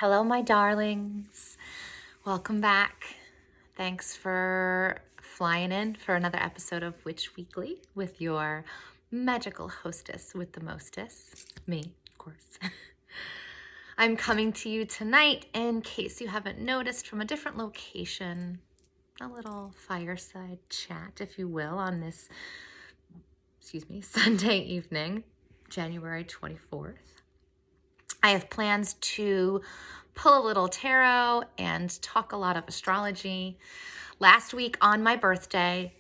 Hello, my darlings. Welcome back. Thanks for flying in for another episode of Witch Weekly with your magical hostess with the mostest, me, of course. I'm coming to you tonight, in case you haven't noticed, from a different location, a little fireside chat, if you will, on this, Sunday evening, January 24th. I have plans to pull a little tarot and talk a lot of astrology. Last week on my birthday,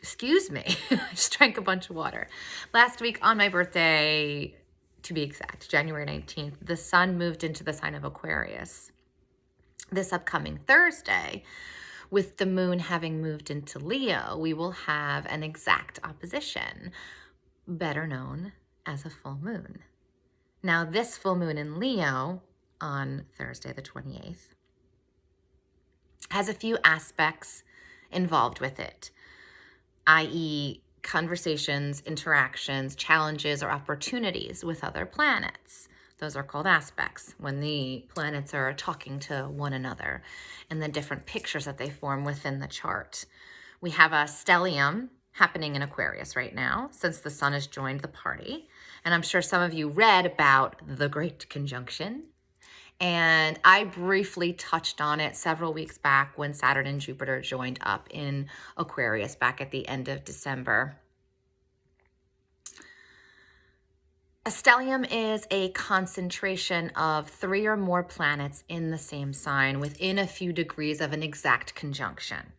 I just drank a bunch of water. Last week on my birthday, to be exact, January 19th, the sun moved into the sign of Aquarius. This upcoming Thursday, with the moon having moved into Leo, we will have an exact opposition, better known as a full moon. Now, this full moon in Leo on Thursday, the 28th, has a few aspects involved with it, i.e. conversations, interactions, challenges, or opportunities with other planets. Those are called aspects, when the planets are talking to one another and the different pictures that they form within the chart. We have a stellium happening in Aquarius right now, since the sun has joined the party. And I'm sure some of you read about the Great Conjunction. And I briefly touched on it several weeks back when Saturn and Jupiter joined up in Aquarius back at the end of December. A stellium is a concentration of 3 or more planets in the same sign within a few degrees of an exact conjunction.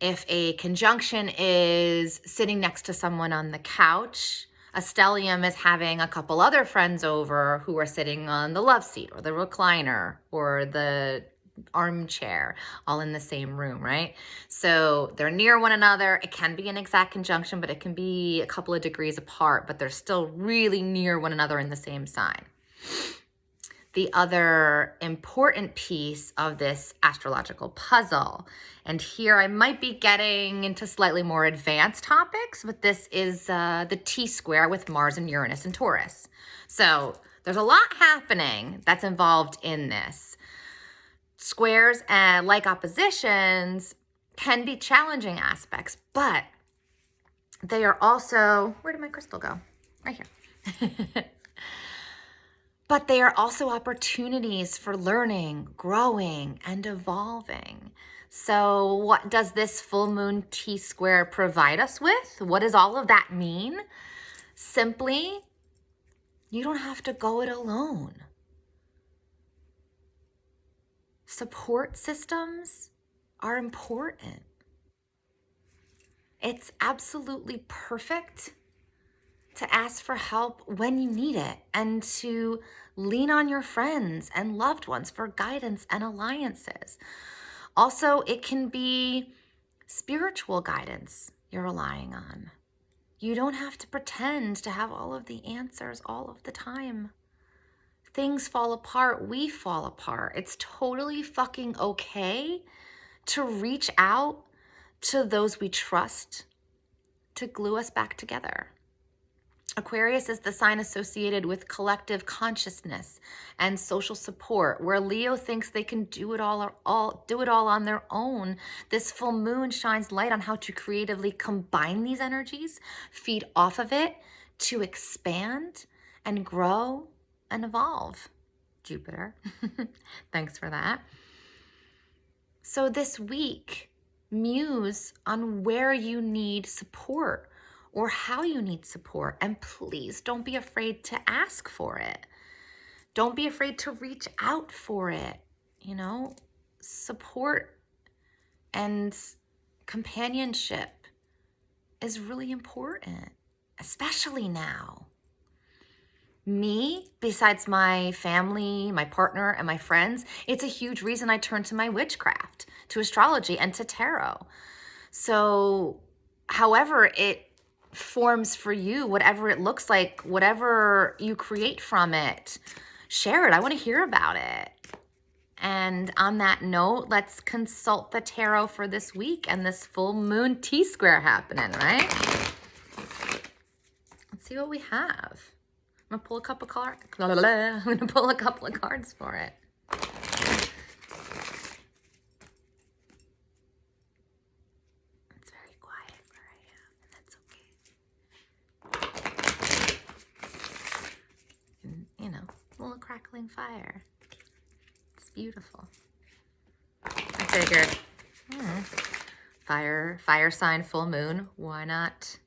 If a conjunction is sitting next to someone on the couch, a stellium is having a couple other friends over who are sitting on the love seat or the recliner or the armchair, all in the same room, right? So they're near one another. It can be an exact conjunction, but it can be a couple of degrees apart, but they're still really near one another in the same sign. The other important piece of this astrological puzzle, and here I might be getting into slightly more advanced topics, but this is the T-square with Mars and Uranus and Taurus. So there's a lot happening that's involved in this. Squares and like oppositions can be challenging aspects, but they are also, where did my crystal go? Right here. But they are also opportunities for learning, growing, and evolving. So what does this full moon T-square provide us with? What does all of that mean? Simply, you don't have to go it alone. Support systems are important. It's absolutely perfect to ask for help when you need it and to lean on your friends and loved ones for guidance and alliances. Also, it can be spiritual guidance you're relying on. You don't have to pretend to have all of the answers all of the time. Things fall apart, we fall apart. It's totally fucking okay to reach out to those we trust to glue us back together. Aquarius is the sign associated with collective consciousness and social support, where Leo thinks they can do it all on their own. This full moon shines light on how to creatively combine these energies, feed off of it to expand and grow and evolve. Jupiter, thanks for that. So this week, muse on where you need support or how you need support. And please don't be afraid to ask for it. Don't be afraid to reach out for it. Support and companionship is really important, especially now. Me, besides my family, my partner, and my friends, it's a huge reason I turn to my witchcraft, to astrology, and to tarot. So, however it forms for you, whatever it looks like, whatever you create from it, share it. I want to hear about it. And on that note, let's consult the tarot for this week and this full moon T-square happening, right? Let's see what we have. I'm gonna pull a couple of cards for it. It's very quiet where I am, and that's okay. And, you know, a little crackling fire. It's beautiful. I figured, fire sign, full moon. Why not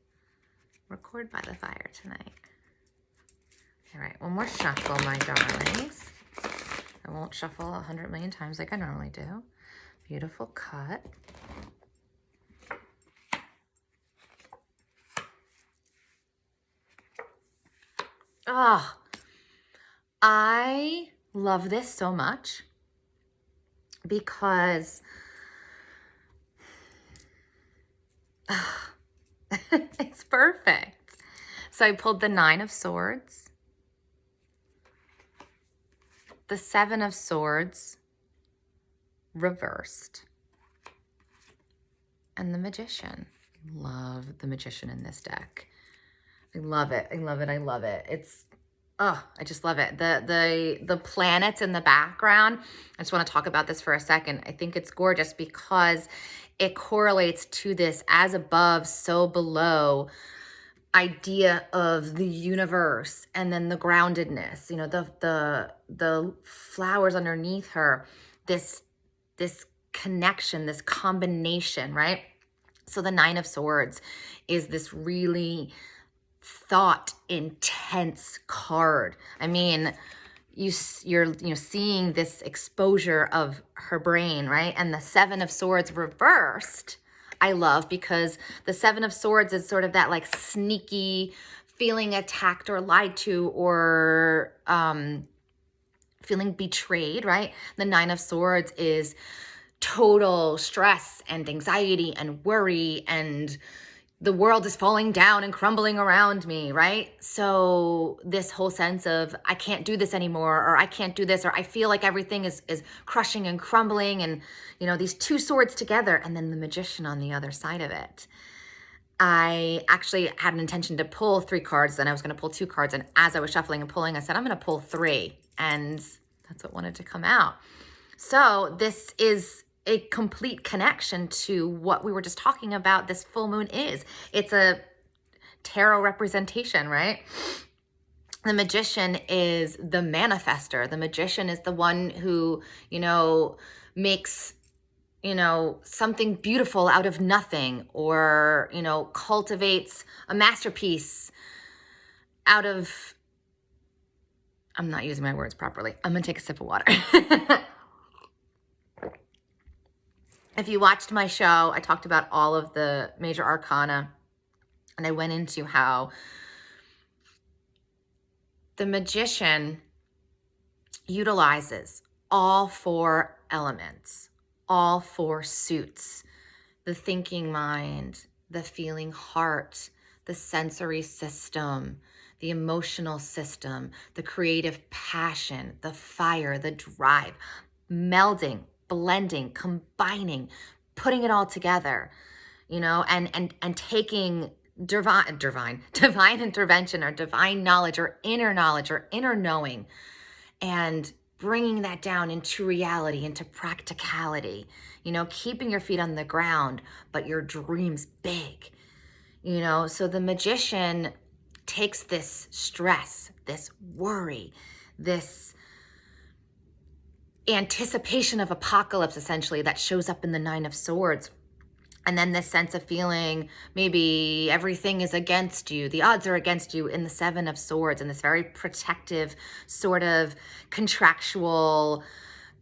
record by the fire tonight? All right, one more shuffle, my darlings. I won't shuffle 100 million times like I normally do. Beautiful cut. Oh, I love this so much because it's perfect. So I pulled the 9 of Swords, the 7 of Swords reversed, and the Magician. Love the Magician in this deck. I love it. I love it. I love it. It's, oh, I just love it. The planets in the background. I just want to talk about this for a second. I think it's gorgeous because it correlates to this as above, so below idea of the universe, and then the groundedness, you know, the flowers underneath her, this connection, this combination, right? So the 9 of Swords is this really thought intense card. I mean, you're seeing this exposure of her brain, right? And the 7 of Swords reversed, I love, because the 7 of Swords is sort of that like sneaky feeling attacked or lied to, or feeling betrayed, right? The 9 of Swords is total stress and anxiety and worry, and the world is falling down and crumbling around me, right? So this whole sense of I can't do this anymore, or I can't do this, or I feel like everything is crushing and crumbling, and, you know, these 2 swords together, and then the Magician on the other side of it. I actually had an intention to pull 3 cards, then I was going to pull 2 cards, and as I was shuffling and pulling, I said, I'm going to pull 3, and that's what wanted to come out. So this is a complete connection to what we were just talking about this full moon is. It's a tarot representation, right? The Magician is the manifester. The Magician is the one who, you know, makes, you know, something beautiful out of nothing, or, you know, cultivates a masterpiece out of, I'm not using my words properly. I'm gonna take a sip of water. If you watched my show, I talked about all of the major arcana, and I went into how the Magician utilizes all 4 elements, all 4 suits: the thinking mind, the feeling heart, the sensory system, the emotional system, the creative passion, the fire, the drive, melding, blending, combining, putting it all together, you know, and taking divine intervention, or divine knowledge, or inner knowing, and bringing that down into reality, into practicality, you know, keeping your feet on the ground, but your dreams big, you know. So the Magician takes this stress, this worry, this anticipation of apocalypse, essentially, that shows up in the 9 of Swords. And then this sense of feeling maybe everything is against you, the odds are against you, in the 7 of Swords, and this very protective, sort of contractual,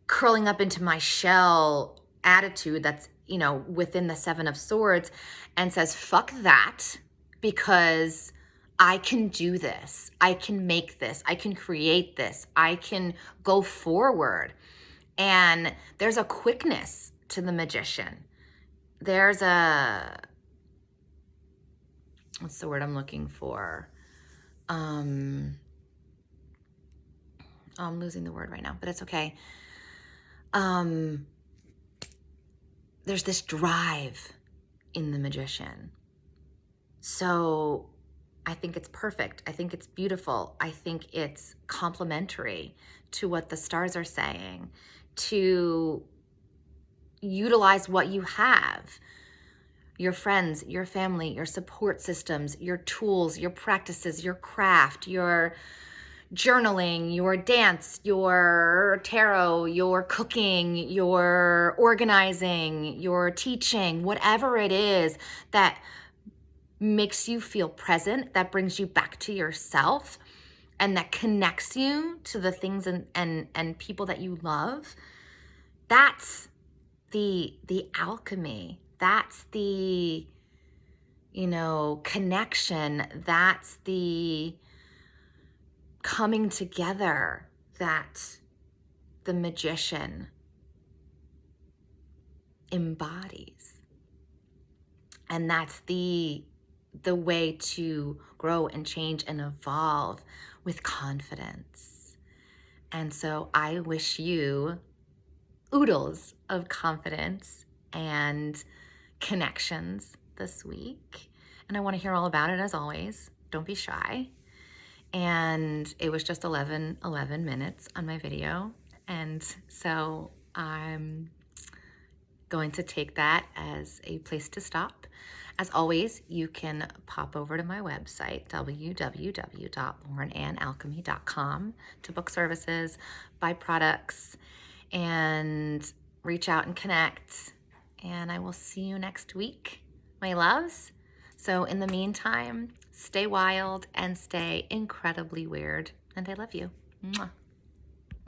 curling up into my shell attitude that's, you know, within the 7 of Swords, and says, fuck that, because I can do this. I can make this. I can create this. I can go forward. And there's a quickness to the Magician. There's a, what's the word I'm looking for? I'm losing the word right now, but it's okay. There's this drive in the Magician. So I think it's perfect. I think it's beautiful. I think it's complementary to what the stars are saying, to utilize what you have, your friends, your family, your support systems, your tools, your practices, your craft, your journaling, your dance, your tarot, your cooking, your organizing, your teaching, whatever it is that makes you feel present, that brings you back to yourself, and that connects you to the things and people that you love. That's the alchemy. That's the, connection. That's the coming together that the magician embodies. And that's the way to grow and change and evolve with confidence. And so I wish you oodles of confidence and connections this week. And I want to hear all about it as always. Don't be shy. And it was just 11 minutes on my video. And so I'm going to take that as a place to stop. As always, you can pop over to my website, www.laurenannalchemy.com, to book services, buy products, and reach out and connect. And I will see you next week, my loves. So in the meantime, stay wild and stay incredibly weird. And I love you. Mwah.